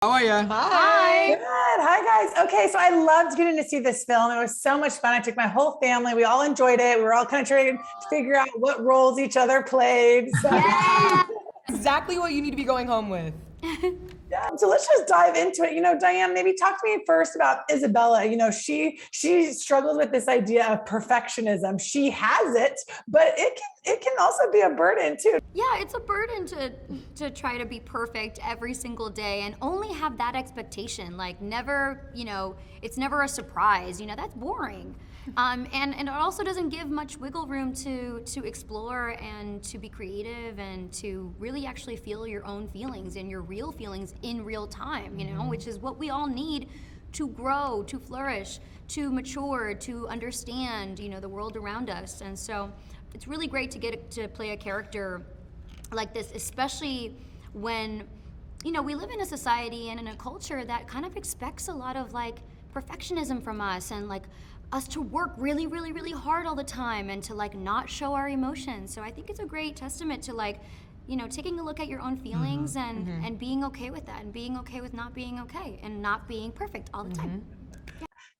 How are you? Hi. Good. Hi, guys. Okay, so I loved getting to see this film. It was so much fun. I took my whole family. We all enjoyed it. We were all kind of trying to figure out what roles each other played. So, Yeah. Exactly what you need to be going home with. yeah. So let's just dive into it. Diane, maybe talk to me first about Isabella. She struggled with this idea of perfectionism. She has it, but it can also be a burden too. Yeah, it's a burden to try to be perfect every single day and only have that expectation. Like never, it's never a surprise. That's boring. And it also doesn't give much wiggle room to explore and to be creative and to really actually feel your own feelings and your real feelings in real time, which is what we all need to grow, to flourish, to mature, to understand, the world around us. And so it's really great to get to play a character like this, especially when, we live in a society and in a culture that kind of expects a lot of like perfectionism from us and like us to work really, really, really hard all the time and to like not show our emotions. So I think it's a great testament to like, taking a look at your own feelings and being okay with that and being okay with not being okay and not being perfect all the time.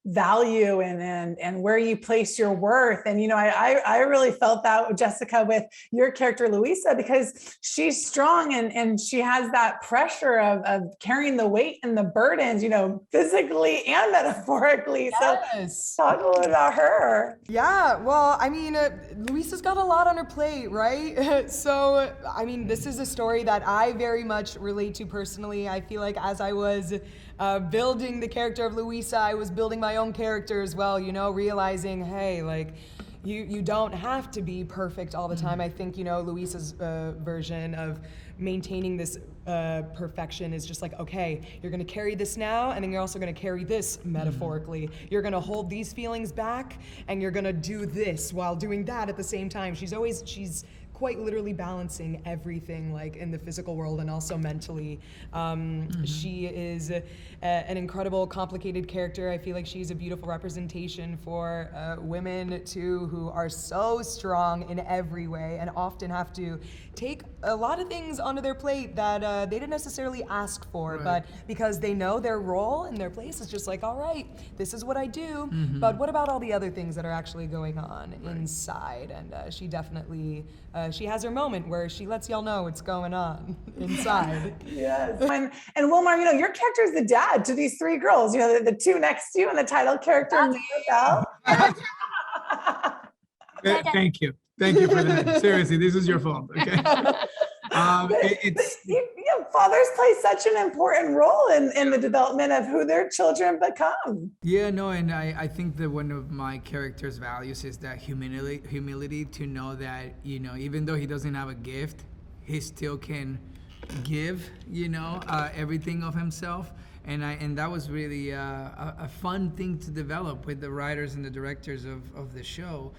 Value and where you place your worth. And I really felt that, Jessica, with your character Luisa, because she's strong and she has that pressure of carrying the weight and the burdens, physically and metaphorically. Yes. So talk a little bit about her. Yeah, well, Luisa's got a lot on her plate, right? So, this is a story that I very much relate to personally. I feel like as I was building the character of Luisa, I was building my own character as well, realizing, hey, like, you don't have to be perfect all the time. I think, Luisa's version of maintaining this perfection is just like, okay, you're gonna carry this now, and then you're also gonna carry this metaphorically. You're gonna hold these feelings back, and you're gonna do this while doing that at the same time. She's quite literally balancing everything, like in the physical world and also mentally. She is an incredible, complicated character. I feel like she's a beautiful representation for women too, who are so strong in every way and often have to take a lot of things onto their plate that they didn't necessarily ask for, but because they know their role and their place is just like, all right, this is what I do, but what about all the other things that are actually going on inside? And she definitely, she has her moment where she lets y'all know what's going on inside. Yes. And Wilmer, your character is the dad to these three girls, the two next to you and the title character, Mirabelle. Thank you. Thank you for that. Seriously, this is your fault. Okay. Fathers play such an important role in the development of who their children become. Yeah, no, and I think that one of my character's values is that humility to know that, even though he doesn't have a gift, he still can give, everything of himself. And that was really a fun thing to develop with the writers and the directors of the show.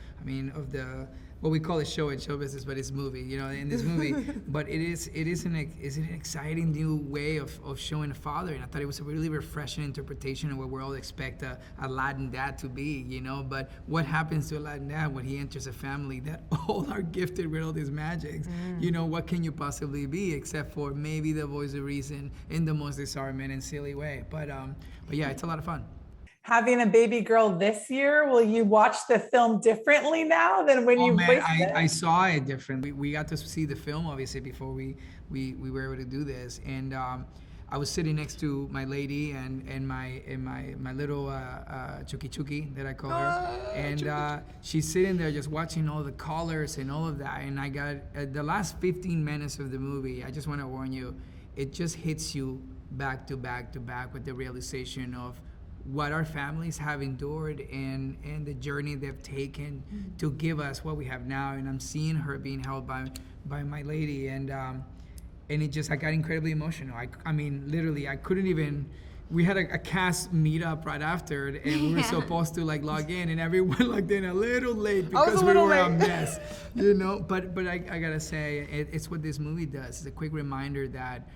What we call a show in show business, but it's movie, in this movie. But it is an exciting new way of showing a father, and I thought it was a really refreshing interpretation of what we all expect a Latin dad to be, But what happens to a Latin dad when he enters a family that all are gifted with all these magics? What can you possibly be except for maybe the voice of reason in the most disarming and silly way? But yeah, it's a lot of fun. Having a baby girl this year, will you watch the film differently now than when you voiced it? I saw it different. We got to see the film obviously before we were able to do this, and I was sitting next to my lady and my little Chucky that I call her, and she's sitting there just watching all the colors and all of that. And I got the last 15 minutes of the movie. I just want to warn you, it just hits you back to back to back with the realization of what our families have endured and the journey they've taken to give us what we have now. And I'm seeing her being held by my lady, and it just, I got incredibly emotional. I mean, literally, I couldn't even. We had a cast meetup right after, and we were supposed to like log in, and everyone logged in a little late because we were a mess, But I gotta say, it's what this movie does. It's a quick reminder that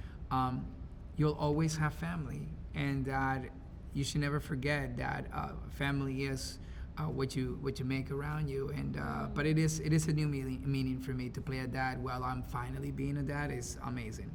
you'll always have family, and that you should never forget that family is what you make around you. And but it is a new meaning for me to play a dad while I'm finally being a dad. Is amazing.